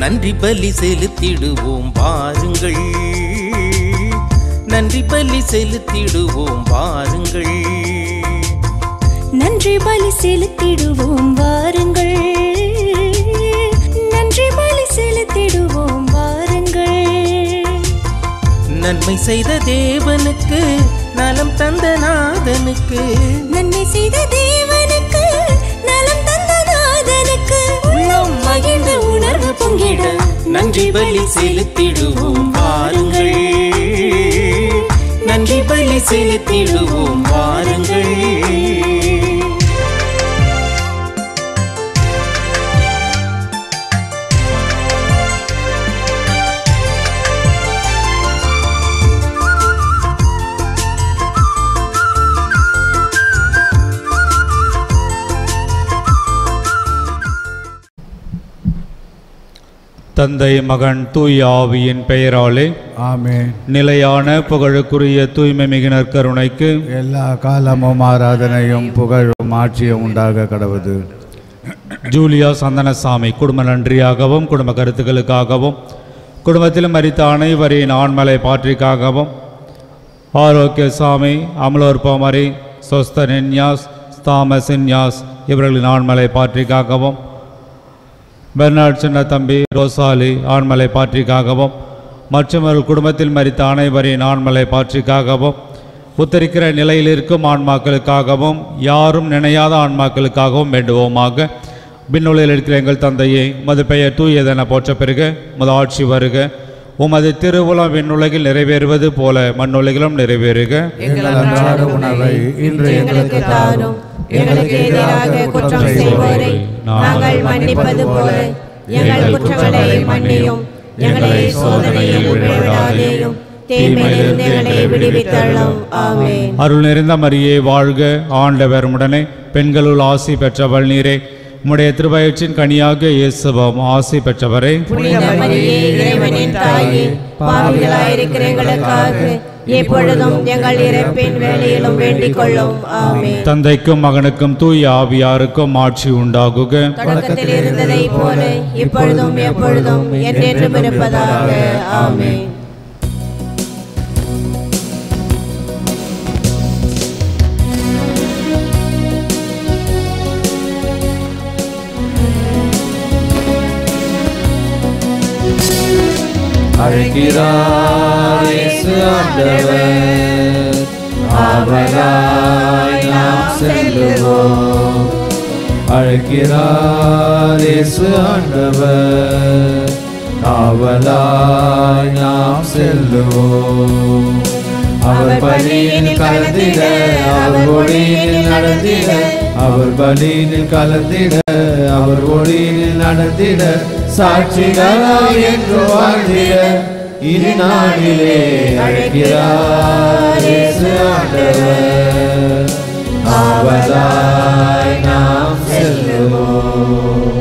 நன்றி பலி செலுத்திடுவோம் வாருங்கள், நன்றி பலி செலுத்திடுவோம் வாருங்கள், நன்றி பலி செலுத்திடுவோம் வாருங்கள், நன்றி பலி செலுத்திடுவோம் வாருங்கள். நன்மை செய்த தேவனுக்கு, நலம் தந்த நாதனுக்கு, நன்மை செய்த தேவனுக்கு, நலம் தந்த நாதனுக்கு, உள்ளம் மகிழ்ந்த உணர்வு பொங்கிட நன்றி பலி செலுத்திடுவோம் வாருங்கள், நன்றி பலி செலுத்திடுவோம் வாருங்கள். தந்தை மகன் தூய ஆவியின் பெயராலே ஆமென். நிலையான புகழுக்குரிய தூய்மை மிகுனர் கருணைக்கு எல்லா காலமும் ஆராதனையும் புகழும் ஆட்சியும் உண்டாக கடவுது. ஜூலியா சந்தனசாமி குடும்ப நன்றியாகவும் குடும்ப கருத்துக்களுக்காகவும் குடும்பத்தில் மரித்த அனைவரின் ஆண்மலை பாற்றிக்காகவும் ஆரோக்கியசாமி, அமலோற்பமரி, சொஸ்தன்யாஸ், தாமசின்யாஸ் இவர்களின் ஆண்மலை பாற்றிக்காகவும் பெர்னாட் சின்ன தம்பி, ரோசாலி ஆண்மலை பாற்றிக்காகவும் மற்றும் ஒரு குடும்பத்தில் மரித்த அனைவரின் ஆண்மலை பாற்றிக்காகவும் உத்தரிக்கிற நிலையில் இருக்கும் ஆன்மாக்களுக்காகவும் யாரும் நினையாத ஆன்மாக்களுக்காகவும் வேண்டுவோமாக. விண்ணுலகில் இருக்கிற எங்கள் தந்தையை, உமது பெயர் தூயதென போற்ற பெறுக, உமது ஆட்சி வருக, உமது திருவுளம் விண்ணுலகில் நிறைவேறுவது போல மண்ணுலகிலும் நிறைவேறுக. எங்கள் அன்றாட உணவை இன்று எங்களுக்கு தாரும். எங்களுக்கு எதிராக குற்றம் செய்வோரை நாங்கள் மன்னிப்பது போல எங்கள் குற்றங்களை மன்னியும். எங்களை சோதனையில் விடாதேயும், தீமையிலிருந்து எங்களை விடுவித்தள்ளும். ஆமென். அருள் நிறைந்த மரியே வாழ்க, ஆண்டவர் உடனே பெண்களுள் ஆசி பெற்றவள் நீரே, உம்முடைய திருவயிற்றின் கனியாக இயேசுவும் ஆசி பெற்றவரே. புனித மரியே, இறைவனின் தாயே, பாவிகளாயிருக்கிற எங்களுக்காக எப்பொழுதும் எங்கள் இறப்பின் வேளையிலும் வேண்டிக் கொள்ளும். ஆமென். தந்தைக்கும் மகனுக்கும் தூய ஆவியாருக்கும் ஆட்சி உண்டாகுக. தொடக்கத்தில் இருந்ததை போல இப்பொழுதும் எப்பொழுதும் என்றென்றும் இருப்பதாக. ஆமென். அழைக்கிறார் இயேசு ஆண்டவர், ஆவலாய் நாம் செல்லுவோம். அழைக்கிறார் இயேசு ஆண்டவர், ஆவலாய் நாம் செல்லுவோம். அவர் பலியில் கலந்திட, அவர் ஒளியில் நடந்திட, அவர் பலியில் கலந்திட, அவர் ஒளியில் நடந்திட, சாட்சிகளாய் என்று வாழ்ந்திட இரு நாளிலே அழைக்கிறார் இயேசு ஆண்டவர், ஆவலாய் நாம் செல்லுவோம்.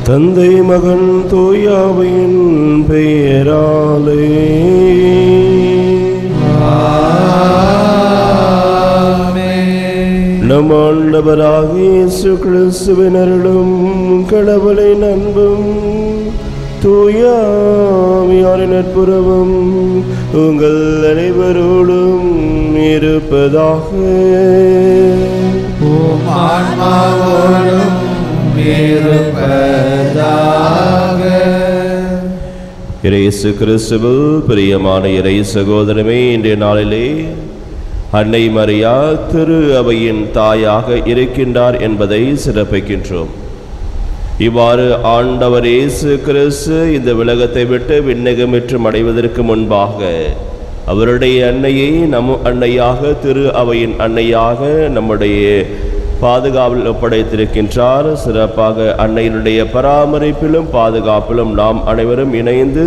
தந்தை மகன் தூயாவின் பெயராலே நம் ஆண்டவராகிய இயேசு கிறிஸ்துவின் அருளும் கடவுளின் அன்பும் தூய ஆவியாரின் நட்புறவும் உங்கள் அனைவரோடும் இருப்பதாக. உம் ஆன்மாவோடும் இருப்பதாக. இயேசு கிறிஸ்துவில் பிரியமான இறை சகோதரமே, இன்றைய நாளிலே அன்னை மரியா திரு அவையின் தாயாக இருக்கின்றார் என்பதை சிறப்பிக்கின்றோம். இவ்வாறு ஆண்டவர் இயேசு கிறிஸ்து இந்த உலகத்தை விட்டு விண்ணகமிற்று அடைவதற்கு முன்பாக அவருடைய அன்னையை நம் அன்னையாக, திரு அவையின் அன்னையாக நம்முடைய பாதுகாப்பில் ஒப்படைத்திருக்கின்றார். சிறப்பாக அன்னையினுடைய பராமரிப்பிலும் பாதுகாப்பிலும் நாம் அனைவரும் இணைந்து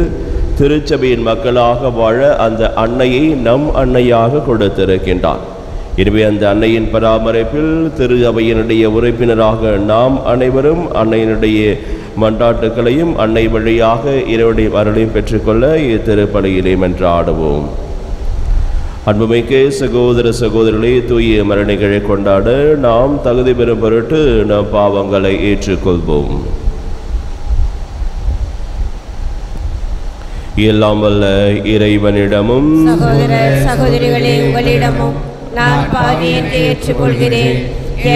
திருச்சபையின் மக்களாக வாழ அந்த அன்னையை நம் அன்னையாக கொடுத்திருக்கின்றார். எனவே அந்த அன்னையின் பராமரிப்பில் திரு அவையினுடைய உறுப்பினராக நாம் அனைவரும் அன்னையினுடைய மன்றாட்டுக்களையும் அன்னை வழியாக இறைவனுடைய அருளையும் பெற்றுக்கொள்ள இத்திருப்பலியிலே மன்றாடுவோம். அன்புமிக்க சகோதர சகோதரிகளே, தூய மரணிகளை கொண்டாட நாம் தகுதி பெறும் பொருட்டு நம் பாவங்களை ஏற்றுக்கொள்வோம். எல்லாம் வல்ல இறைவனிடமும் சகோதர சகோதரிகளே, உங்களிடமும் நான் பாவி என்று ஏற்றுக்கொள்கிறேன்.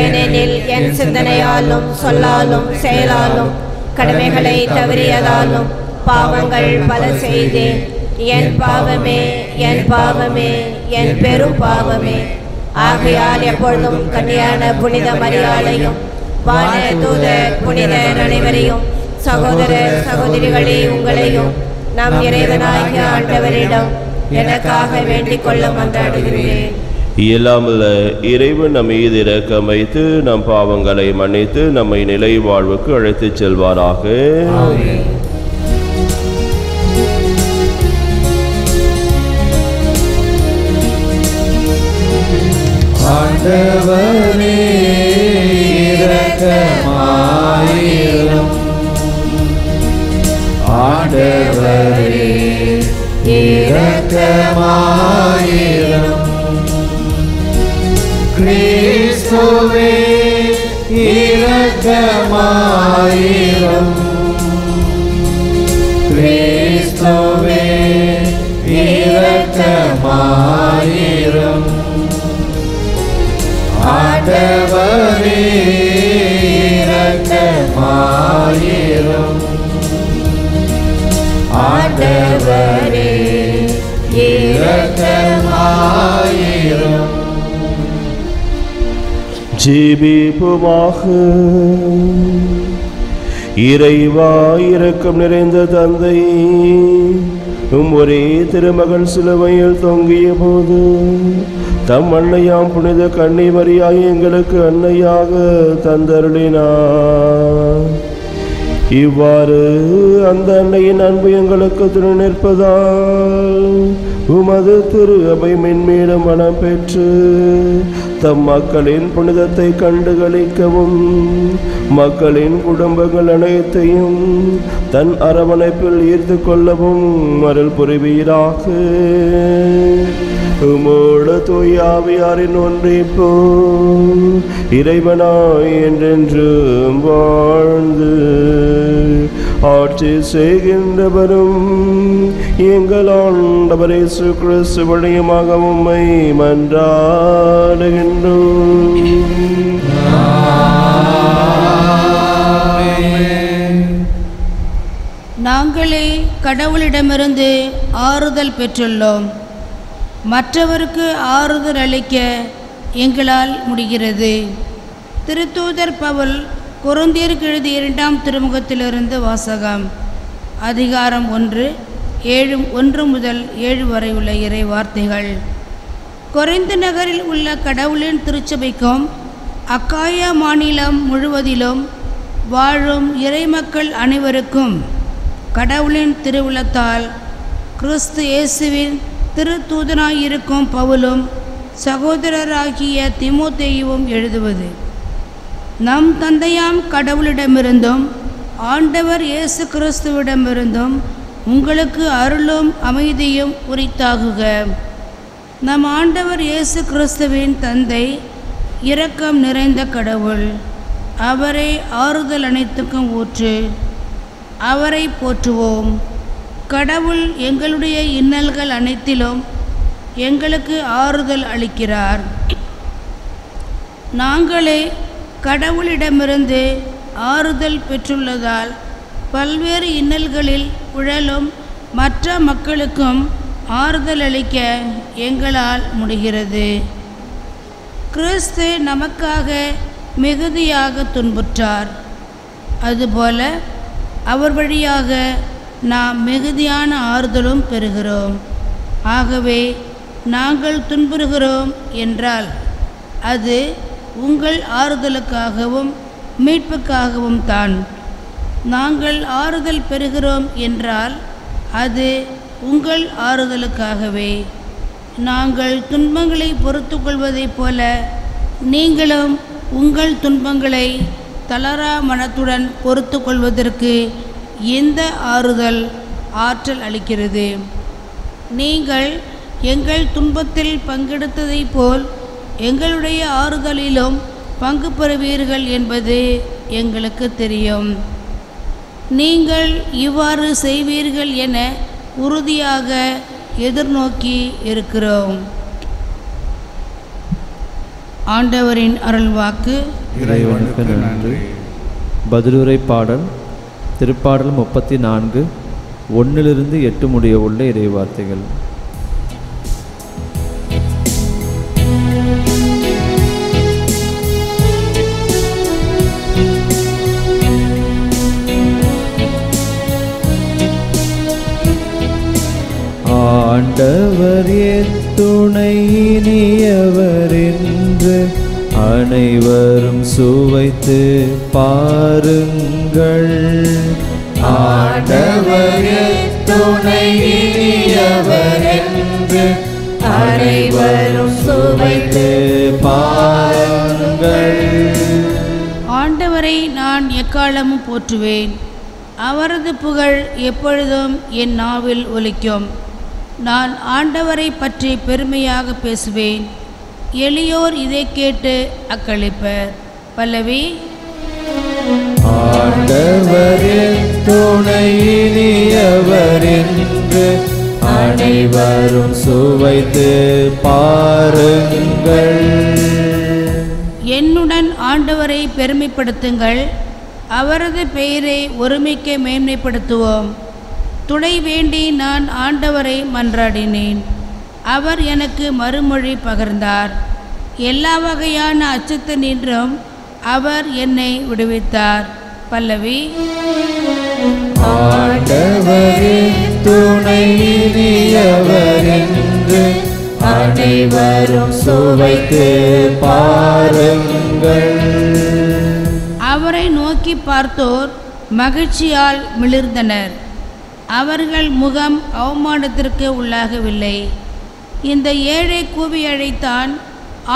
ஏனெனில் என் சிந்தனையாலும் சொல்லாலும் செயலாலும் கடமைகளை தவறியதாலும் பாவங்கள் பல செய்தேன். என் பாவமே, என் பாவமே, என் பெரும் பாவமே. ஆகையால் எப்பொழுதும் கன்னியான புனித மரியாளையும் வான தூதர் புனிதர் அனைவரையும், சகோதர சகோதரிகளே உங்களையும் நம் இறைவனாகிய ஆண்டவரிடம் எனக்காக வேண்டிக் கொள்ள மன்றாடுகிறேன். இயலாமல்ல இறைவன் நம் மீது இரக்கம் வைத்து நம் பாவங்களை மன்னித்து நம்மை நிலை வாழ்வுக்கு அழைத்துச் செல்வாராக. ஆண்டவரே இரக்கமாயிரும். ஆண்டவரே இரக்கமாயிரும். கிறிஸ்துவே இரக்கமாயிரும். கிறிஸ்துவே இரக்கமாயிரும். ஆண்டவரே இரக்கமாயிரும். ஆண்டவரே இரக்கமாயிரும். ஜெபிப்போமாக. இறைவா, இரக்கம் நிறைந்த தந்தை, ஒரே திருமகன் சிலுவையில் தொங்கிய போது தம் அன்னையாம் புனித கன்னி மரியாயை எங்களுக்கு அன்னையாக தந்தருளினார். இவ்வாறு அந்த அன்னையின் அன்பு எங்களுக்கு துணை நிற்பதால் உமது திரு அவை மென்மேலும் மனம் பெற்று தம் மக்களின் புனிதத்தை கண்டுகளிக்கவும் மக்களின் குடும்பங்கள் அனைத்தையும் தன் அரவணைப்பில் ஈர்த்து கொள்ளவும் அருள் புரிவீராக. உமோடு தூய ஆவியாரின் ஒன்றிப்போ இறைவனாய் என்றென்றும் வாழ்ந்து ஆட்சி செய்கின்றவரும் எங்கள் ஆண்டவர் இயேசு கிறிஸ்து வழியாக உம்மை மன்றாடுகின்றோம். நாங்களே கடவுளிடமிருந்து ஆறுதல் பெற்றுள்ளோம். மற்றவருக்கு ஆறுதல் அளிக்க எங்களால் முடிகிறது. திருத்தூதர் பவுல் கொரிந்தியருக்கு எழுதிய 2ஆம் திருமுகத்திலிருந்து வாசகம். அதிகாரம் 1 முதல் 7 வரை உள்ள இறை வார்த்தைகள். கொரிந்து நகரில் உள்ள கடவுளின் திருச்சபைக்கும் அக்காயா மாநிலம் முழுவதிலும் வாழும் இறைமக்கள் அனைவருக்கும் கடவுளின் திருவுளத்தால் கிறிஸ்து இயேசுவின் திருத்தூதனாயிருக்கும் பவுலும் சகோதரராகிய தீமோத்தேயுவும் எழுதுவது. நம் தந்தையாம் கடவுளிடமிருந்தும் ஆண்டவர் இயேசு கிறிஸ்துவிடமிருந்தும் உங்களுக்கு அருளும் அமைதியும் உரித்தாகுக. நம் ஆண்டவர் இயேசு கிறிஸ்துவின் தந்தை இரக்கம் நிறைந்த கடவுள். அவரே ஆறுதல் அனைத்துக்கும் ஊற்று. அவரை போற்றுவோம். கடவுள் எங்களுடைய இன்னல்கள் அனைத்திலும் எங்களுக்கு ஆறுதல் அளிக்கிறார். நாங்களே கடவுளிடமிருந்து ஆறுதல் பெற்றுள்ளதால் பல்வேறு இன்னல்களில் உழலும் மற்ற மக்களுக்கும் ஆறுதல் அளிக்க எங்களால் முடிகிறது. கிறிஸ்து நமக்காக மிகுதியாக துன்புற்றார். அதுபோல அவர் வழியாக நாம் மிகுதியான ஆறுதலும் பெறுகிறோம். ஆகவே நாங்கள் துன்புறுகிறோம் என்றால் அது உங்கள் ஆறுதலுக்காகவும் மீட்புக்காகவும் தான். நாங்கள் ஆறுதல் பெறுகிறோம் என்றால் அது உங்கள் ஆறுதலுக்காகவே. நாங்கள் துன்பங்களை பொறுத்து கொள்வதைப் போல நீங்களும் உங்கள் துன்பங்களை தளரா மனத்துடன் பொறுத்து கொள்வதற்கு இந்த ஆறுதல் ஆற்றல் அளிக்கிறது. நீங்கள் எங்கள் துன்பத்தில் பங்கெடுத்ததைப் போல் எங்களுடைய ஆறுதலிலும் பங்கு பெறுவீர்கள் என்பது எங்களுக்கு தெரியும். நீங்கள் இவ்வாறு செய்வீர்கள் என உறுதியாக எதிர்நோக்கி இருக்கிறோம். ஆண்டவரின் அருள்வாக்கு. இறைவனுக்கு நன்றி. பதிலுரை பாடல் திருப்பாடல் 34 1-8 முடிய உள்ள இறைவார்த்தைகள். ஆண்டவர் துணை இனியவர் என்று அனைவரும் சுவைத்து பாருங்கள். ஆண்டவர் துணை இனியவர் என்று அனைவரும் சுவைத்து பாருங்கள். ஆண்டவரை நான் எக்காலமும் போற்றுவேன். அவரது புகழ் எப்பொழுதும் என் நாவில் ஒலிக்கும். நான் ஆண்டவரை பற்றி பெருமையாக பேசுவேன். எளியோர் இதை கேட்டு அக்களிப்பர். பல்லவி. ஆண்டவர் துணை இனியவர் என்று அனைவரும் சுவைத்து பாருங்கள். என்னுடன் ஆண்டவரை பெருமைப்படுத்துங்கள். அவரது பெயரை ஒருமிக்க மேன்மைப்படுத்துவோம். துணை வேண்டி நான் ஆண்டவரை மன்றாடினேன். அவர் எனக்கு மறுமொழி பகர்ந்தார். எல்லா வகையான அச்சத்தினின்றும் அவர் என்னை விடுவித்தார். பல்லவி. ஆண்டவர் துணை இனியவர் என்று அனைவரும் சுவைத்து பாருங்கள். அவரை நோக்கி பார்த்தோர் மகிழ்ச்சியால் மிளிர்ந்தனர். அவர்கள் முகம் அவமானத்திற்கு உள்ளாகவில்லை. இந்த ஏழை கூவி அழைத்தான்.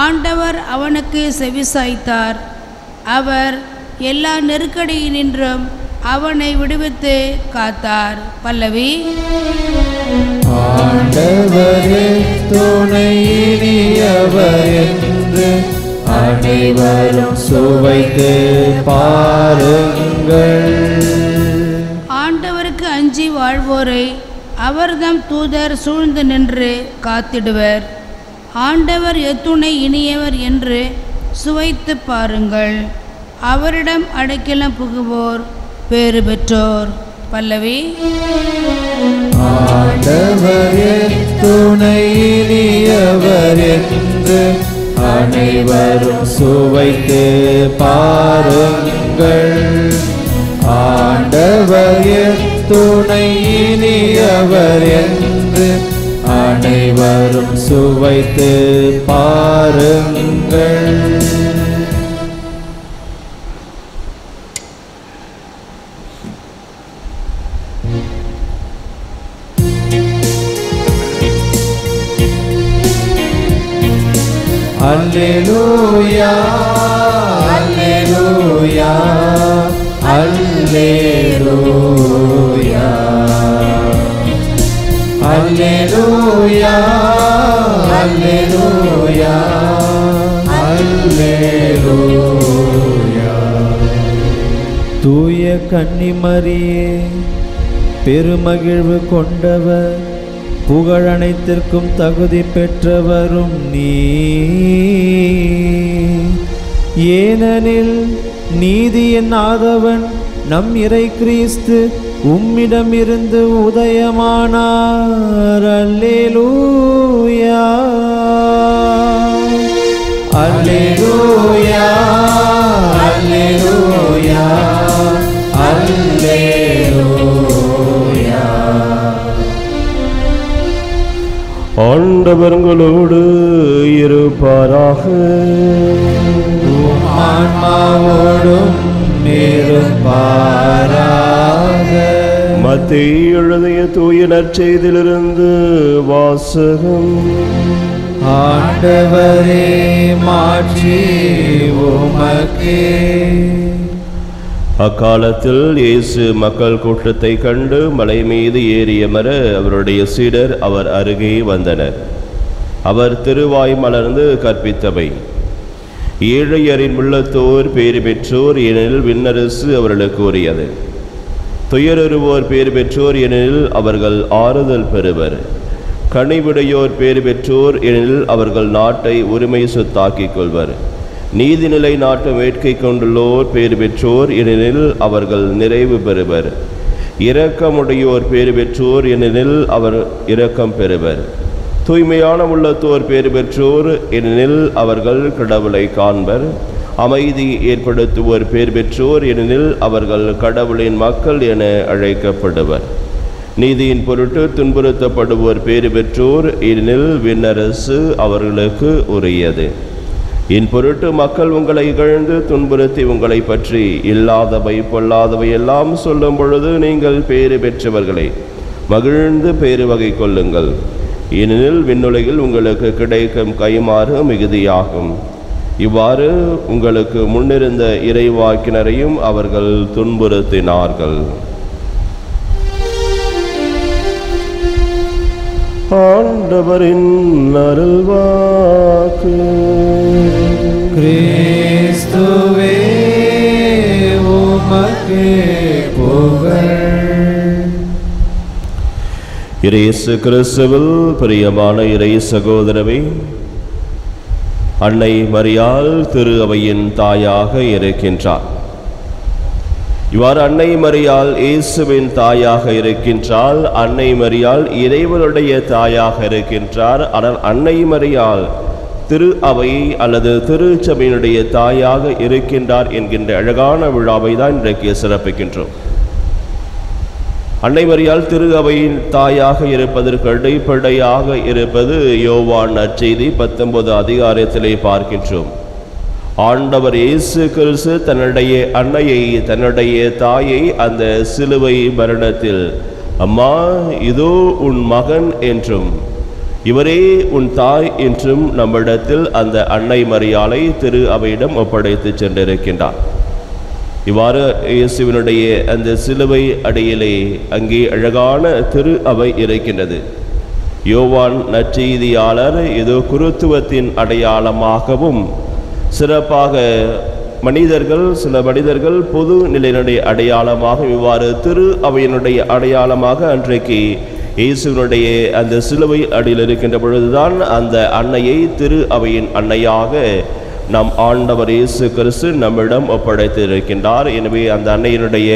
ஆண்டவர் அவனுக்கு செவிசாய்த்தார். அவர் எல்லா நெருக்கடியினின்றும் அவனை விடுவித்து காத்தார். பல்லவி. ஆண்டவர் துணை இனியவர் என்று அனைவரும் சுவைத்து பாருங்கள். ஆண்டவருக்கு அஞ்சி வாழ்வோரை அவர்தம் தூதர் சூழ்ந்து நின்று காத்திடுவர். ஆண்டவர் எத்துணை இனியவர் என்று சுவைத்து பாருங்கள். அவரிடம் அடைக்கலம் புகுவோர் பேறு பெற்றோர். பல்லவி. ஆண்டவர் துணை இனியவர் என்று அனைவரும் சுவைத்து பாருங்கள். ஆண்டவர் துணை இனியவர் என்று அனைவரும் சுவைத்து பாருங்கள். அல்லேலூயா அல்லேலூயா அல்லேலூயா அல்லேலூயா அல்லேலூயா அல்லேலூயா. தூய கன்னிமரியே பெருமகிழ்வு கொண்டவர், புகழ் அனைத்திற்கும் தகுதி பெற்றவரும் நீ. ஏனெனில் நீதியின் ஆதவன் நம் இறை கிறிஸ்து உம்மிடமிருந்து உதயமானார். அல்லேலூயா அல்லேலூயா அல்லேலூயா அல்லேலூயா. ஆண்டவர்களோடு இருப்பாராக. ஆன்மாவோடும் இருப்பாராக. மத்தேயு எழுதிய தூய நற்செய்தியிலிருந்து வாசகம். ஆண்டவரே மாட்சி உமக்கே. அக்காலத்தில் இயேசு மக்கள் கூட்டத்தை கண்டு மலை மீது ஏறியமர அவருடைய சீடர் அவர் அருகே வந்தனர். அவர் திருவாய் மலர்ந்து கற்பித்தவை. ஏழையரின் உள்ளத்தோர் பேறு பெற்றோர், ஏனெனில் விண்ணரசு அவர்களுக்கு உரியது. துயருவோர் பேறு பெற்றோர், ஏனெனில் அவர்கள் ஆறுதல் பெறுவர். கனிவுடையோர் பேறு பெற்றோர், ஏனெனில் அவர்கள் நாட்டை உரிமை சொத்தாக்கிக் கொள்வர். நீதிநிலை நாட்டு வேட்கை கொண்டுள்ளோர் பேறு பெற்றோர், ஏனெனில் அவர்கள் நிறைவு பெறுவர். இரக்கமுடையோர் பேறு பெற்றோர், ஏனெனில் அவர் இரக்கம் பெறுவர். தூய்மையான உள்ளத்தோர் பேறு பெற்றோர், ஏனெனில் அவர்கள் கடவுளை காண்பர். அமைதி ஏற்படுத்துவோர் பேறு பெற்றோர், ஏனெனில் அவர்கள் கடவுளின் மக்கள் என அழைக்கப்படுவர். நீதியின் பொருட்டு துன்புறுத்தப்படுவோர் பேறு பெற்றோர், ஏனெனில் விண்ணரசு அவர்களுக்கு உரியது. என் பொருட்டு மக்கள் உங்களை இகழ்ந்து துன்புறுத்தி உங்களை பற்றி இல்லாதவை பொல்லாதவை எல்லாம் சொல்லும் பொழுது நீங்கள் பேறு பெற்றவர்களை மகிழ்ந்து பேறு வகை கொள்ளுங்கள். ஏனெனில் விண்ணுலகில் உங்களுக்கு கிடைக்கும் கைமாறு மிகுதியாகும். இவ்வாறு உங்களுக்கு முன்னிருந்த இறைவாக்கினரையும் அவர்கள் துன்புறுத்தினார்கள். ஆண்டவரின் அருள்வாக்கு. கிறிஸ்துவே உமக்கு புகழ். இயேசு கிறிஸ்துவில் பிரியமான இறை சகோதரவே, அன்னை மரியாள் திரு அவையின் தாயாக இருக்கின்றார். இவ்வாறு அன்னை மரியாள் இயேசுவின் தாயாக இருக்கின்றாள். அன்னை மரியாள் இறைவனுடைய தாயாக இருக்கின்றார். ஆனால் அன்னை மரியாள் திரு அவை அல்லது திருச்சபையினுடைய தாயாக இருக்கின்றார் என்கின்ற அழகான விழாவை தான் இன்றைக்கு சிறப்பிக்கின்றோம். அன்னை மரியாள் திரு அவையின் தாயாக இருப்பதற்கு அடிப்படையாக இருப்பது யோவான் நற்செய்தி 19 அதிகாரத்திலே பார்க்கின்றோம். ஆண்டவர் இயேசு கிறிஸ்து தன்னுடைய அன்னையை, தன்னுடைய தாயை அந்த சிலுவை மரணத்தில், அம்மா இதோ உன் மகன் என்றும் இவரே உன் தாய் என்றும் நம்மிடத்தில் அந்த அன்னை மரியாளை திரு அவையிடம் ஒப்படைத்து சென்றிருக்கின்றார். இவ்வாறு இயேசுவினுடைய அந்த சிலுவை அடியிலே அங்கே அழகான திரு அவை இருக்கின்றது. யோவான் நற்செய்தியாளர் இது குருத்துவத்தின் அடையாளமாகவும், சிறப்பாக சில மனிதர்கள் பொது நிலையினுடைய அடையாளமாக, இவ்வாறு திரு அவையினுடைய அடையாளமாக அன்றைக்கு இயேசுவினுடைய அந்த சிலுவை அடியில் இருக்கின்ற பொழுதுதான் அந்த அன்னையை திரு அவையின் அன்னையாக நம் ஆண்டவர் இயேசு கிறிஸ்து நம்மிடம் ஒப்படைத்து இருக்கின்றார். எனவே அந்த அன்னையினுடைய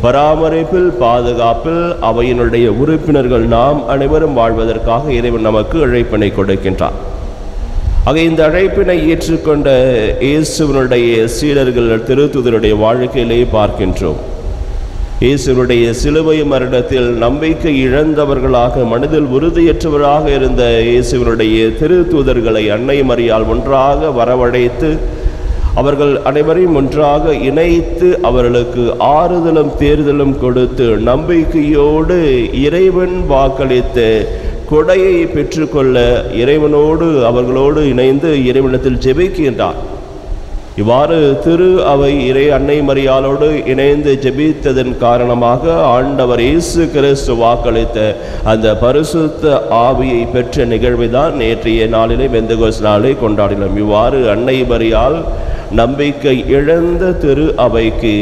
பராமரிப்பில், பாதுகாப்பில் அவையினுடைய உறுப்பினர்கள் நாம் அனைவரும் வாழ்வதற்காக இறைவன் நமக்கு அழைப்பினை கொடுக்கின்றார். ஆக இந்த அழைப்பினை ஏற்றுக்கொண்ட இயேசுவினுடைய சீடர்கள் திருத்தூதருடைய வாழ்க்கையிலே பார்க்கின்றோம். இயேசுவினுடைய சிலுவை மரணத்தில் நம்பிக்கை இழந்தவர்களாக, மனதில் உறுதியற்றவராக இருந்த இயேசுவினுடைய திருத்தூதர்களை அன்னை மரியாள் ஒன்றாக வரவழைத்து அவர்கள் அனைவரையும் ஒன்றாக இணைத்து அவர்களுக்கு ஆறுதலும் தேர்தலும் கொடுத்து நம்பிக்கையோடு இறைவன் வாக்களித்த கொடையை பெற்றுக்கொள்ள இறைவனோடு அவர்களோடு இணைந்து இறைவனிடத்தில் ஜெபிக்கின்றார். இவ்வாறு திரு அவை இறை அன்னை மரியாளோடு இணைந்து ஜெபித்ததன் காரணமாக ஆண்டவர் இயேசு கிறிஸ்து வாக்களித்த அந்த பரிசுத்த ஆவியை பெற்ற நிகழ்வை தான் நேற்றைய நாளிலே பெந்தகோஸ்து நாளை கொண்டாடினோம். இவ்வாறு அன்னை மரியாள் நம்பிக்கை இழந்த திரு அவைக்கு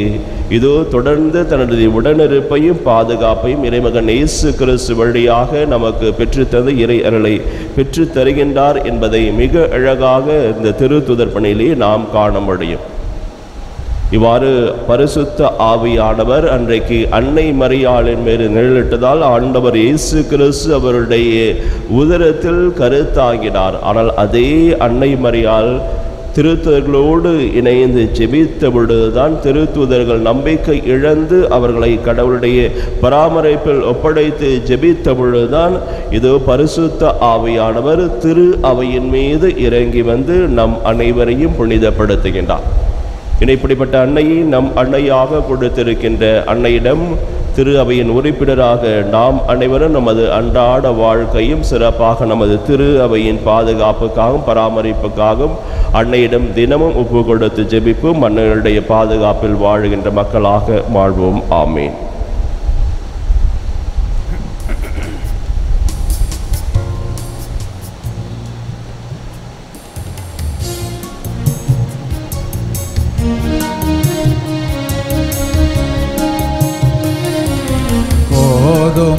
இதோ தொடர்ந்து தனது உடனிருப்பையும் பாதுகாப்பையும் இறைமகன் இயேசு கிறிஸ்து வழியாக நமக்கு பெற்றுத்தந்த இறை அருளை பெற்று தருகின்றார் என்பதை மிக அழகாக இந்த திருத்துதர் பணியிலே நாம் காண முடியும். இவ்வாறு பரிசுத்த ஆவியானவர் அன்றைக்கு அன்னை மரியாளின் மீது நிழலிட்டதால் ஆண்டவர் இயேசு கிறிஸ்து அவருடைய உதரத்தில் கருத்தாகினார். ஆனால் அதே அன்னை மரியாள் திருத்தூதர்களோடு இணைந்து ஜெபித்த பொழுதுதான் திருத்தூதர்கள் நம்பிக்கை இழந்து அவர்களை கடவுளுடைய பராமரிப்பில் ஒப்படைத்து ஜெபித்த பொழுதுதான் இதோ பரிசுத்த ஆவியானவர் திரு அவையின் மீது இறங்கி வந்து நம் அனைவரையும் புனிதப்படுத்துகின்றார். இப்படிப்பட்ட அன்னையை நம் அன்னையாக கொடுத்திருக்கின்ற அன்னையிடம் திரு அவையின் உறுப்பினராக நாம் அனைவரும் நமது அன்றாட வாழ்க்கையும் சிறப்பாக நமது திரு அவையின் பாதுகாப்புக்காகவும் பராமரிப்புக்காகவும் அன்னையிடம் தினமும் ஒப்பு கொடுத்து ஜெபிப்போம். அன்னையுடைய பாதுகாப்பில் வாழுகின்ற மக்களாக வாழ்வோம். ஆமீன்.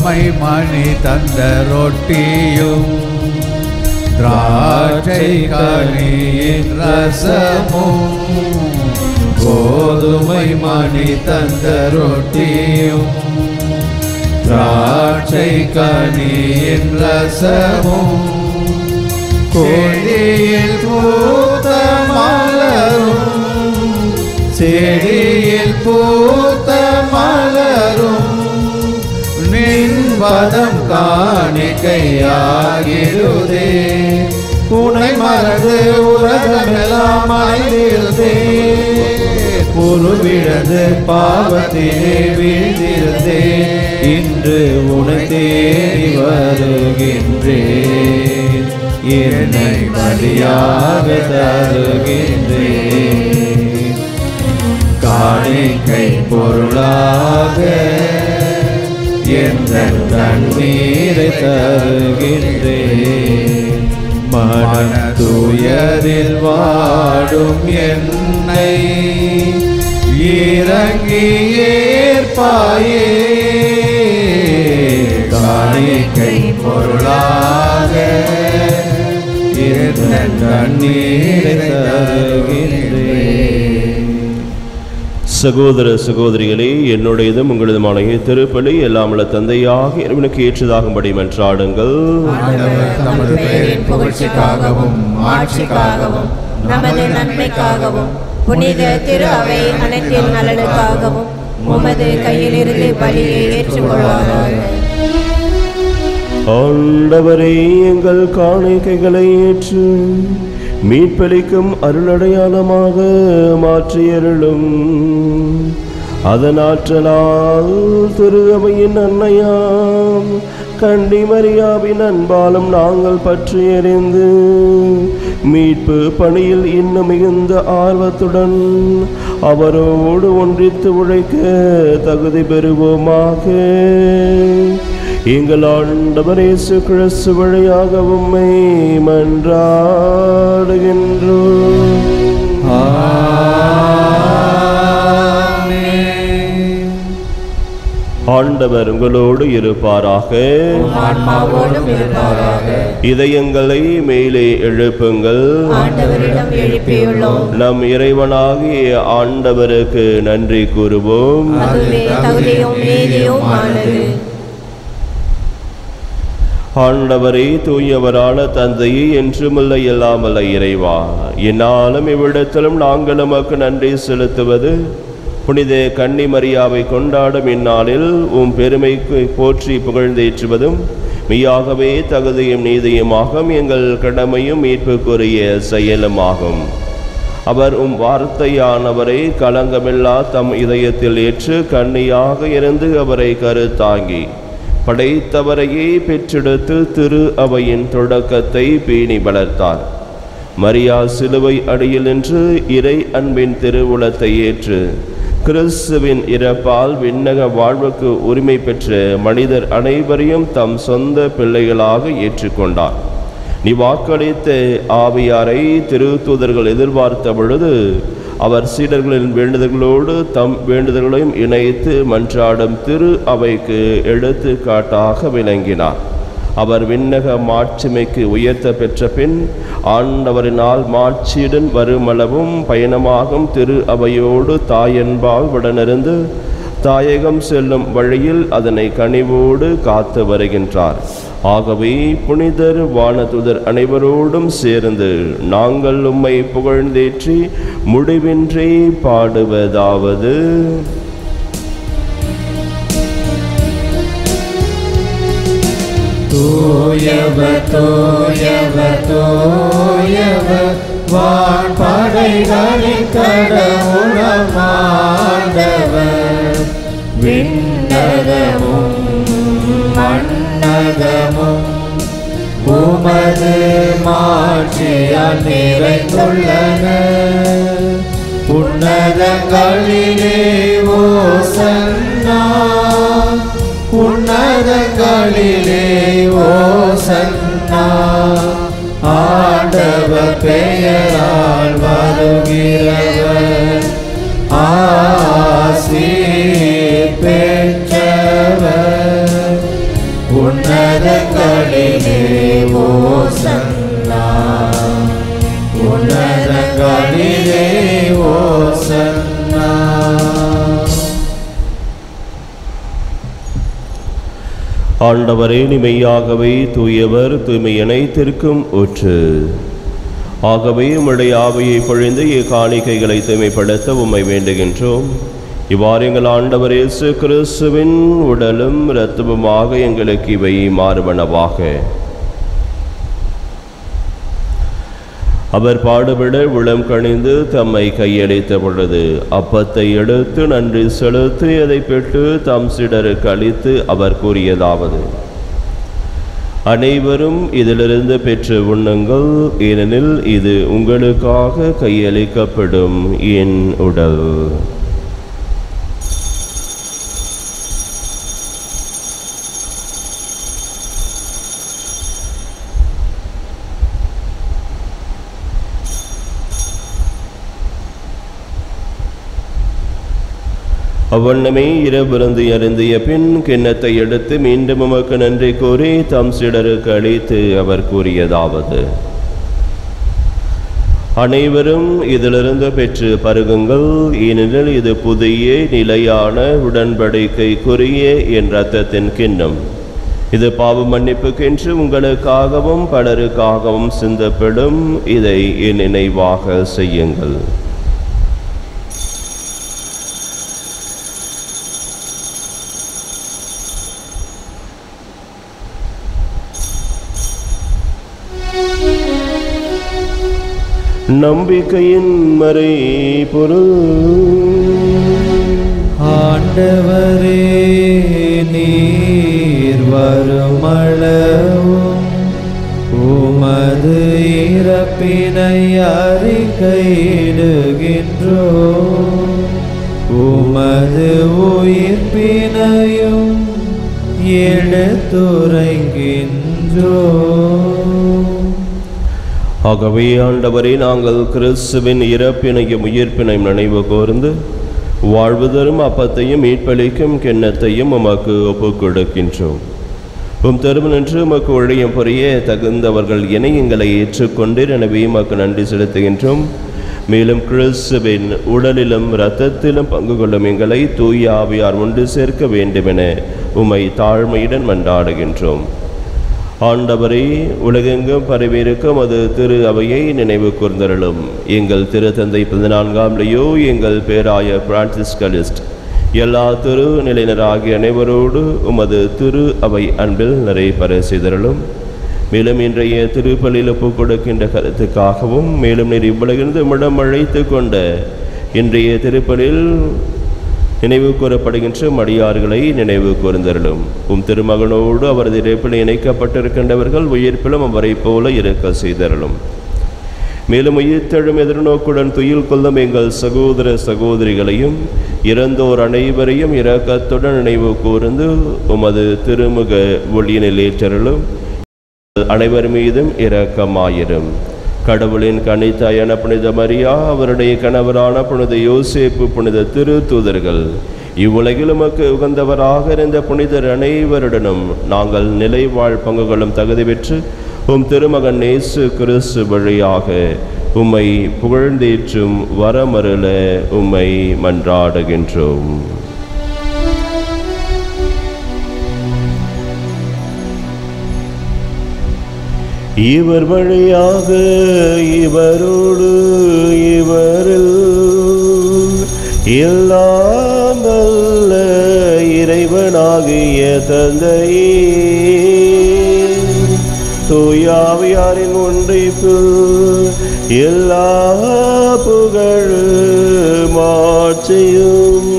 கோதுமை மணி தந்த ரொட்டியும் திராட்சை கனியின் ரசமும் கோதுமை மணி தந்த ரொட்டியும் திராட்சை கனியின் ரசமும் கொடியில் பூத்த மலரும் செடியில் பூத்த மலரும் நின்பதம் காணிக்கையாகிடுதே உனை மறந்து உலகமெல்லாம் அழிந்தே உருவிழந்து பாவத்திலே வீழ்ந்திருந்தே இன்று உனை தேடி வருகின்றேன் என்னை பலியாக தருகின்றேன் காணிக்கை பொருளாக என்ற கண்ணீரை தருகின்றேன் மன துயரில் வாடும் என்னை இறங்கி ஏற்பாயே காணிக்கை பொருளாக என்ற கண்ணீரை தருகின்றேன். சகோதர சகோதரிகளே, என்னுடையதும் உங்களதுமான திருப்பலி எல்லாமல்ல தந்தையாக இறைவனுக்கு ஏற்றதாகும்படி மன்றாடுங்கள். நமது பெயரின் புகழ்ச்சிக்காகவும் ஆட்சிக்காகவும் நமது நன்மைக்காகவும் புனித திரு அவை அனைத்தின் நலனுக்காகவும் உமது கையிலிருந்து பலியை ஏற்றுக்கொள்வாராக. ஆண்டவரே, எங்கள் காணிக்கைகளை ஏற்று மீட்பளிக்கும் அருளடையாளமாக மாற்றியருளும். அதனாற்றலால் திரு அவையின் அன்னையாம் கன்னி மரியாவின் அன்பாலும் நாங்கள் பற்றி எறிந்து மீட்பு பணியில் இன்னும் மிகுந்த ஆர்வத்துடன் அவரோடு ஒன்றித்து உழைக்க தகுதி பெறுவோமாக. எங்கள் ஆண்டவர் இயேசு கிறிஸ்து வழியாக உம்மை மன்றாடுகின்றோம். ஆண்டவர் உங்களோடு இருப்பாராக. இதயங்களை மேலே எழுப்புங்கள். நம் இறைவனாகிய ஆண்டவருக்கு நன்றி கூறுவோம். ஆண்டவரே, தூயவரான தந்தையே, என்றுமில்லை எல்லாமல்ல இறைவா, என்னாலும் இவ்விடத்திலும் நாங்கள் நமக்கு நன்றி செலுத்துவது புனித கன்னி மரியாவை கொண்டாடும் இந்நாளில் உம் பெருமைக்கு போற்றி புகழ்ந்தேற்றுவதும் மெய்யாகவே தகுதியும் நீதியுமாகும் எங்கள் கடமையும் மீட்புக்குரிய செயலுமாகும். அவர் உம் வார்த்தையானவரை கலங்கமில்லா தம் இதயத்தில் ஏற்று கன்னியாக இருந்து அவரை கருத்தாங்கி படைத்தவரையே பெற்றெடுத்து திரு அவையின் தொடக்கத்தை பேணி வளர்த்தார். மரியா சிலுவை அடியில் நின்று இறை அன்பின் திருவுளத்தை ஏற்று கிறிஸ்துவின் இறப்பால் விண்ணக வாழ்வுக்கு உரிமை பெற்ற மனிதர் அனைவரையும் தம் சொந்த பிள்ளைகளாக ஏற்றுக்கொண்டார். நீ வாக்களித்த ஆவியாரை திருத்தூதர்கள் எதிர்பார்த்த பொழுது அவர் சீடர்களின் வேண்டுதல்களோடு தம் வேண்டுதல்களையும் இணைத்து மன்றாடும் திரு அவைக்கு எடுத்துக்காட்டாக விளங்கினார். அவர் விண்ணக மாட்சிமைக்கு உயர்த்த பெற்ற பின் ஆண்டவரினால் மாட்சியுடன் வருமளவும் பயணமாகும் திரு அவையோடு தாயன்பால் உடனிருந்து தாயகம் செல்லும் வழியில் அதனை கனிவோடு காத்து வருகின்றார். ஆகவே புனிதர் வானதுதர் அனைவரோடும் சேர்ந்து நாங்கள் உம்மை புகழ்ந்தேற்றி முடிவின்றி பாடுவதாவது: தூயவர் தூயவர் தூயவர் வான்படைகளின் கடவுளம் ஆண்டவர். விண்ணகமும் மண்ணகமும் உமது மாட்சியால் நிறைந்துள்ளன. உன்னதங்களிலே ஓசன்னா, உன்னதங்களிலே ஓசன்னா. ஆண்டவர் பெயரால் வருகிறவர் ஆசீர் பெற்றவர். ஆண்டவரே, மெய்யாகவே தூயவர், தூய்மை அனைத்திற்கும் ஊற்று. ஆகவே உம்முடைய ஆவியை பொழிந்து இக்காணிக்கைகளை தூய்மைப்படுத்த உம்மை வேண்டுகின்றோம். இவ்வாறு எங்கள் ஆண்டவர் இயேசு கிறிஸ்துவின் உடலும் இரத்தமுமாக எங்களுக்கு இவை மாறுவனவாக. அவர் பாடுபட உளம் கணிந்து தம்மை கையளித்த பொழுது அப்பத்தை எடுத்து நன்றி செலுத்தி அதை பெற்று தம் சீடருக்கு அளித்து அவர் கூறியதாவது: அனைவரும் இதிலிருந்து பெற்று உண்ணுங்கள், ஏனெனில் இது உங்களுக்காக கையளிக்கப்படும் என் உடல். அவ்வண்ணமே இரவிருந்து அருந்திய பின் கிண்ணத்தை எடுத்து மீண்டும் உமக்கு நன்றி கூறி தம் சீடருக்கு அளித்து அவர் கூறியதாவது: அனைவரும் இதிலிருந்து பெற்று பருகுங்கள், ஏனெனில் இது புதிய நிலையான உடன்படிக்கைக்குரிய என் இரத்தத்தின் கிண்ணம். இது பாவ மன்னிப்புக்கென்று உங்களுக்காகவும் பலருக்காகவும் சிந்தப்படும். இதை என் நினைவாக செய்யுங்கள். நம்பிக்கையின் மறை பொருள். ஆண்டவரே, நீர் வருமளவும் உமது இறப்பினை அறிக்கையிடுகின்றோம், உமது உயிர்ப்பினையும் எடுத்துரைக்கின்றோம். ஆகவே ஆண்டவரே, நாங்கள் கிறிஸ்துவின் இறப்பினையும் உயிர்ப்பினையும் நினைவு கூர்ந்து வாழ்வுதரும் அப்பத்தையும் மீட்பளிக்கும் கிண்ணத்தையும் உமக்கு ஒப்புக் கொடுக்கின்றோம். உம் திருமணன்று உமக்கு ஒழியம் புரிய தகுந்தவர்கள் என எங்களை ஏற்றுக்கொண்டீர். எனவே உமக்கு நன்றி செலுத்துகின்றோம். மேலும் கிறிஸ்துவின் உடலிலும் இரத்தத்திலும் பங்கு கொள்ளும் எங்களை தூய ஆவியார் ஒன்று சேர்க்க வேண்டுமென உம்மை தாழ்மையுடன் மன்றாடுகின்றோம். ஆண்டவரே, உலகெங்கும் பரவியிருக்கும் அது திரு அவையை நினைவு கூர்ந்தருளும். எங்கள் திரு தந்தை 14ஆம் லியோ, எங்கள் பேராயர் பிரான்சிஸ்கலிஸ்ட், எல்லா திரு நிலையினராகிய அனைவரோடு உமது திரு அவை அன்பில் நிறைபெற செய்தருளும். மேலும் இன்றைய திருப்பலியில் ஒப்புக் கொடுக்கின்ற கருத்துக்காகவும், மேலும் நீர் இவ்வுலகிலிருந்து உம்மிடம் அழைத்து கொண்ட இன்றைய திருப்பலில் நினைவு கூறப்படுகின்ற மடியார்களை நினைவு கூர்ந்தருளும். உம் திருமகனோடு அவரது இறப்பில் இணைக்கப்பட்டிருக்கின்றவர்கள் உயிர்ப்பிலும் அவரை போல இருக்க செய்தருளும். மேலும் உயிர்த்தெழும் எதிர்நோக்குடன் துயில் கொள்ளும் எங்கள் சகோதர சகோதரிகளையும் இறந்தோர் அனைவரையும் இரக்கத்துடன் நினைவு கூர்ந்து உமது திருமுக ஒளியினில் ஏற்றருளும். அனைவர் மீதும் இரக்கமாயிரும். கடவுளின் கன்னித்தாயான புனித மரியா, அவருடைய கணவரான புனித யோசேப்பு, புனித திரு தூதர்கள், இவ்வுலகில் உமக்கு உகந்தவராக இருந்த புனிதர் அனைவருடனும் நாங்கள் நிலைவாழ் பங்குகளும் தகுதி பெற்று உம் திருமகன் இயேசு கிறிஸ்து வழியாக உம்மை புகழ்ந்தேற்றும் வரமருள உம்மை மன்றாடுகின்றோம். இவர் வழியாக இவரோடு இவரில் எல்லாம் வல்ல இறைவனாகிய தந்தையே, தூயாவியாரின் ஒன்றிப்பு எல்லா புகழும் மாட்சியும்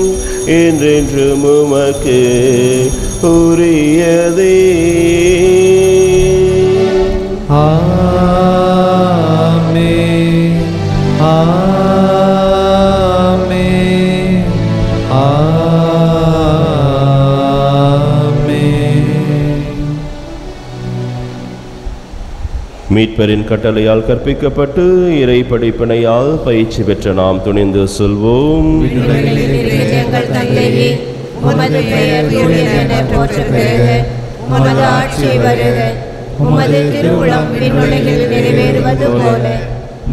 என்றென்றும் உமக்கு உரியதே. ஆமென், ஆமென், ஆமென். மீட்பரின் கட்டளையால் கற்பிக்கப்பட்டு இறை படிப்பினையால் பயிற்சி பெற்ற நாம் துணிந்து சொல்வோம்: எங்கள் தந்தையே, உமது பெயர் தூயதென போற்றப் பெறுக. உமது ஆட்சி வருக. உமது திருவுளம் விண்ணுலகில் நிறைவேறுவது போல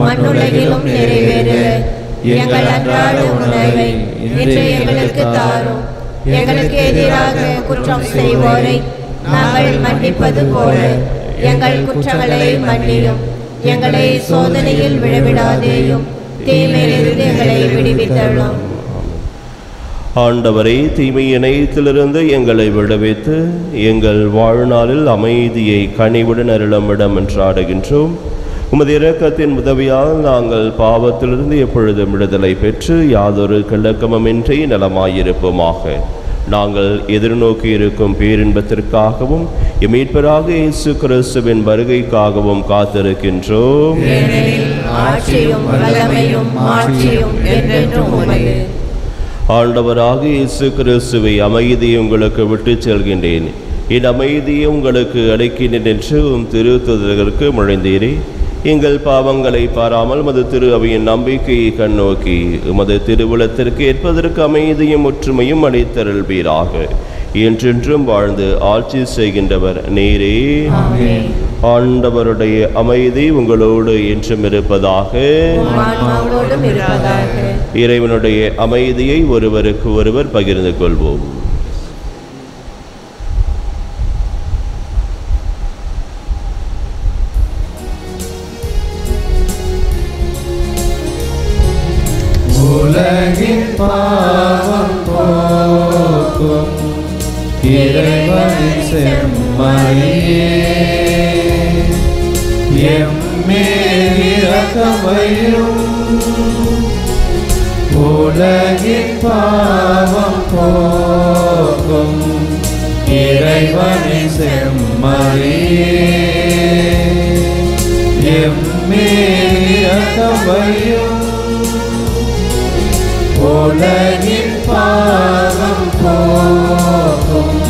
மண்ணுலகிலும் நிறைவேறுக. எங்கள் அன்றாட உணவை இன்று எங்களுக்கு தாரும். எங்களுக்கு எதிராக குற்றம் செய்வோரை நாங்கள் மன்னிப்பது போல எங்கள் குற்றங்களை மன்னியும். எங்களை சோதனையில் விழவிடாதேயும், தீமையிலிருந்து எங்களை விடுவித்தள்ளும். ஆண்டவரே, தீமை இணையத்திலிருந்து எங்களை விடுவித்து எங்கள் வாழ்நாளில் அமைதியை கனிவுடன் அருளமிடம் என்றாடுகின்றோம். உமது இரக்கத்தின் உதவியால் நாங்கள் பாவத்திலிருந்து எப்பொழுதும் விடுதலை பெற்று யாதொரு கிழக்கமின்றி நலமாயிருப்போமாக. நாங்கள் எதிர்நோக்கி இருக்கும் பேரின்பத்திற்காகவும் மீட்பராக இயேசு கிறிஸ்துவின் வருகைக்காகவும் காத்திருக்கின்றோம். ஆண்டவராக இயேசு கிறிஸ்துவை அமைதியை உங்களுக்கு விட்டு செல்கின்றேன், என் அமைதியை உங்களுக்கு அளிக்கின்றேன் என்று திருத்துதர்களுக்கு முழைந்தீரே. எங்கள் பாவங்களை பாராமல் மது திரு அவையின் நம்பிக்கையை கண்ணோக்கி உமது திருவுளத்திற்கு ஏற்பதற்கு அமைதியும் ஒற்றுமையும் அளித்தருள்வீராக. என்றென்றும் வாழ்ந்து ஆட்சி செய்கின்றவர் நீரே. ஆண்டவருடைய அமைதி உங்களோடு என்றும் இருப்பதாக. இறைவனுடைய அமைதியை ஒருவருக்கு ஒருவர் பகிர்ந்து கொள்வோம். உலகின் பாவம் போக்கும் இறைவனின் செம்மறியே, எம்மேல் இரக்கமையும். உலகின் பாவம் போக்கும் இறைவனின் செம்மறியே, எம்மேல் இரக்கமையும். உலகின் பாவம் போக்கும்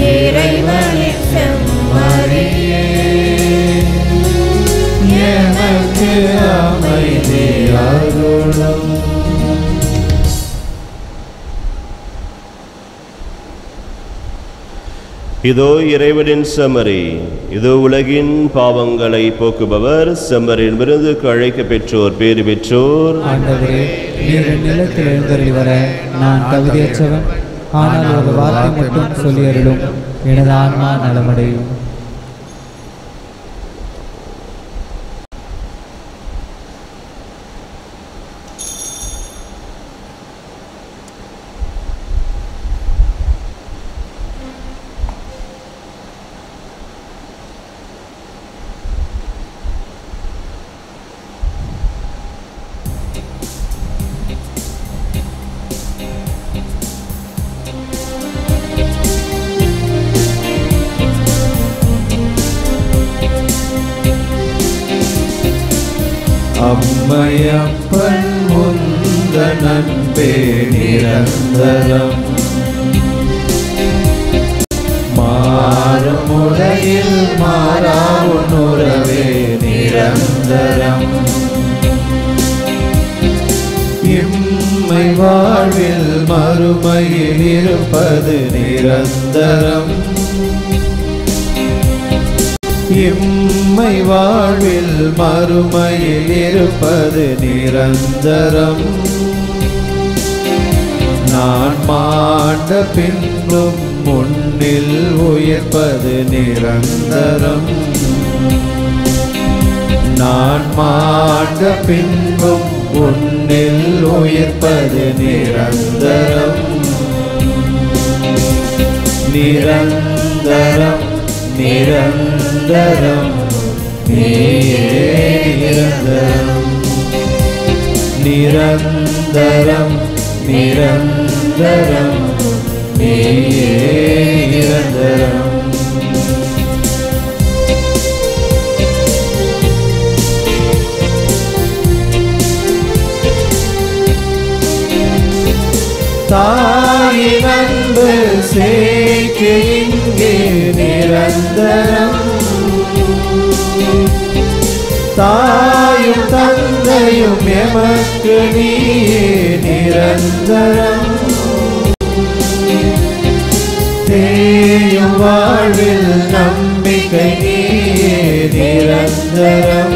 இறைவனின் செம்மறியே, எனக்கு அமைதி அருளும். இதோ இறைவனின் செம்மறி, இதோ உலகின் பாவங்களை போக்குபவர். செம்மறியின் விருதுக்கு அழைக்க பெற்றோர் பேறு பெற்றோர். ஆண்டவரே, நீர் நிலத்தில் எழுந்தருளி வர நான் தகுதியற்றவன். ஆனால் ஒரு வார்த்தை மட்டும் சொல்லி அருளும், எனது ஆன்மா நலமடையும். அம்மையப்பன் முந்த நன்பே நிரந்தரம், மாறும் உலகில் மாறா உணரவே நிரந்தரம். இம்மை வாழ்வில் மறுமையில் இருப்பது நிரந்தரம். இம்மை வாழ்வில் மறுமையில் இருப்பது நிரந்தரம். நான் மாண்ட பின்னும் முன்னில் உயர்ப்பது நிரந்தரம். நான் மாண்ட பின்னும் முன்னில் உயர்ப்பது நிரந்தரம். நிரந்தரம் நிரந்தரம் நிரந்தரம் நிரந்தரம் நிரந்தரம் நிரந்தரம். தாயின் அன்பு சேர்க்கு இங்கே நிரந்தரம். தாயும் தந்தையும் எமக்கு நீயே நிரந்தரம். தேயும் வாழ்வில் நம்பிக்கை நீயே நிரந்தரம்.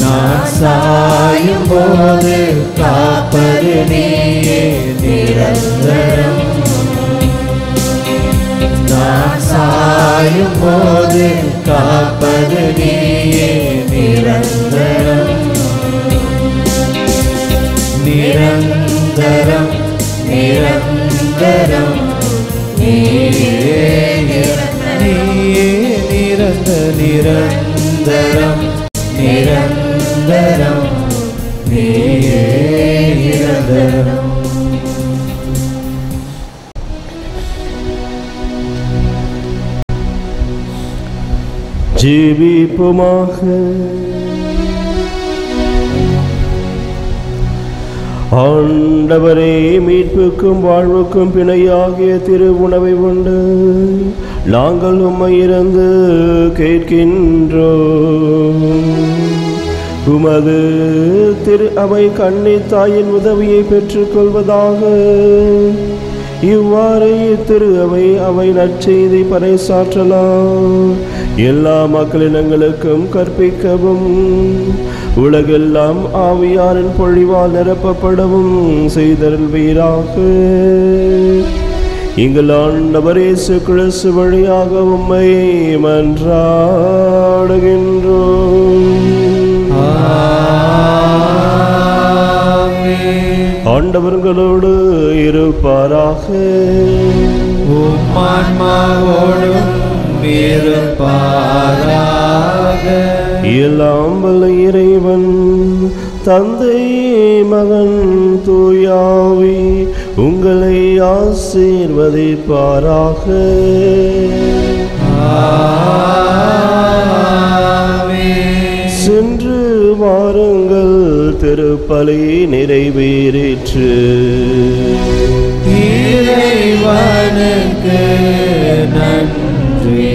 நான் சாயும் போது காப்பது நீயே நிரந்தரம். சாயும் போது காப்பது நீயே நிரந்தரம் நிரந்தரம் நிரந்தரம் நீயே நிரந்தரம் நிரந்தரம் நீயே நிரந்தரம். ஜீவிப்புமாக. ஆண்டவரே, மீட்புக்கும் வாழ்வுக்கும் பிணையாகிய திரு உணவை உண்டு நாங்கள் உம்மை இருந்து கேட்கின்றோம். உமது திரு அவை கன்னி தாயின் உதவியை பெற்றுக்கொள்வதாக. இவ்வாறு திரு அவை நற்செய்தி பறைசாற்றலாம். எல்லா மக்களினங்களுக்கும் கற்பிக்கவும் உலகெல்லாம் ஆவியாரின் பொழிவால் நிரப்பப்படவும் செய்தருள்வீராக. எங்கள் ஆண்டவர் இயேசு கிறிஸ்து வழியாக உம்மை மன்றாடுகின்றோம். ஆண்டவர்களோடு இருப்பாராக. உம்மான்மாவோடும் இருப்பாராக. எல்லாம் வல்ல இறைவன் தந்தை மகன் தூயாவி உங்களை ஆசீர்வதிப்பாராக. சென்று வாருங்கள், திருப்பலி நிறைவேறிற்று. இறைவனுக்கு நன்றி.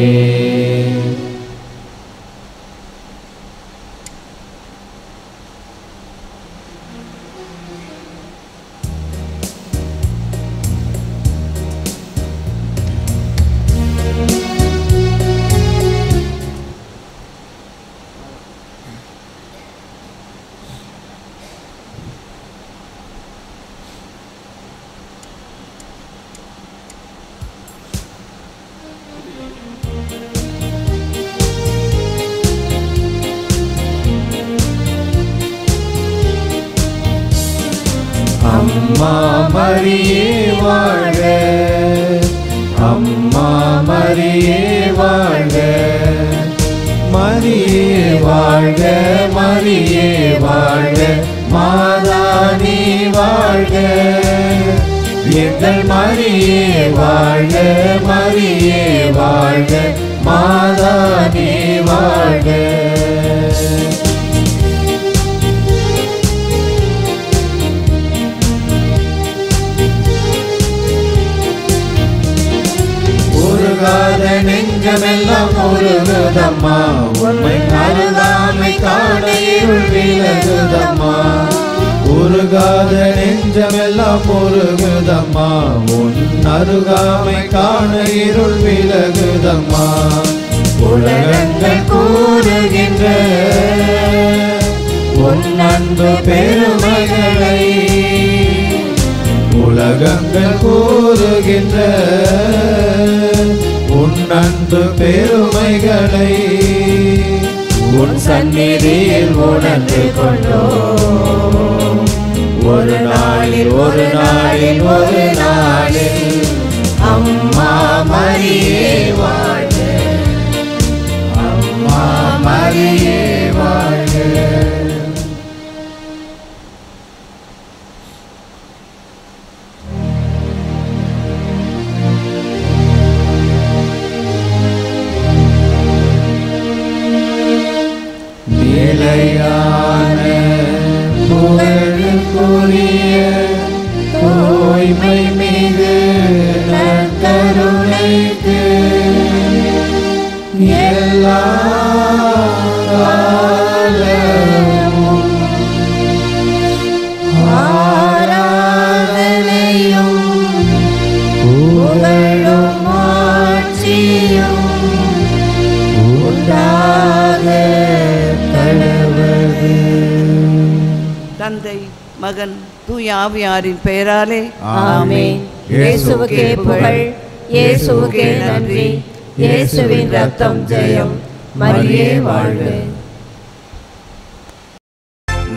அம்மா மரியே வாழ்க, அம்மா மரியே வாழ்க, மரியே வாழ்க, மரியே வாழ்க, மாதா நீ வாழ்க. எங்கள் மரியே வாழ்க, மரியே வாழ்க, மாதா நீ வாழ்க. உருகாத நெஞ்சமெல்லாம் உருகுதம்மா, உண்மை அருகாமை காண இருள் விலகுதம்மா. உருகாத நெஞ்சமெல்லாம் உருகுதம்மா, உன் அருகாமை காண இருள் விலகுதம்மா. உலகங்கள் கூறுகின்ற உன் அன்பு பெருமைகளை, உலகங்கள் கூறுகின்ற உன் அன்பு பெருமைகளை உன் சந்நிதியில் உணர்ந்து கொண்டோம். ஒரு நாளில் ஒரு நாளில் ஒரு நாளில் அம்மா மரியே வாழ்க, அம்மா மரியே வாழ்க. நிலையான புகழுக்குரிய தூய்மை மிகு நற்கருணைக்கு எல்லா காலமும் ஆராதனையும் புகழும் ஆட்சியும் உண்டாக கடவது. தந்தை மகன் தூய ஆவியாரின் பெயராலே ஆமென். இயேசுவுக்கே புகழ், இயேசுவுக்கே நன்றி, இயேசுவின் ரத்தம் ஜெயம். மரியே வாழ்க.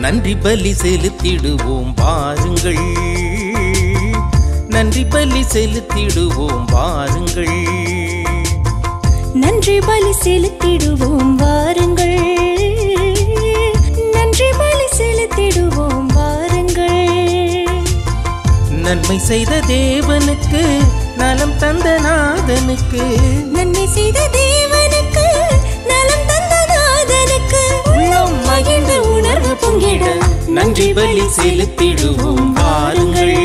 நன்றி பலி செலுத்திடுவோம் வாருங்கள், நன்றி பலி செலுத்திடுவோம் வாருங்கள், நன்றி பலி செலுத்திடுவோம் வாருங்கள், நன்றி பலி செலுத்திடுவோம் வாருங்கள். நன்மை செய்த தேவனுக்கு, நலம் தந்த நாதனுக்கு, நன்மை செய்த தேவனுக்கு, நலம் தந்த நாதனுக்கு, உள்ளம் மகிழ்ந்த உணர்வு பொங்கிட நன்றி பலி செலுத்திடுவோம் வாருங்கள்,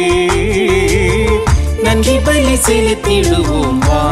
நன்றி பலி செலுத்திடுவோம் வாருங்கள்.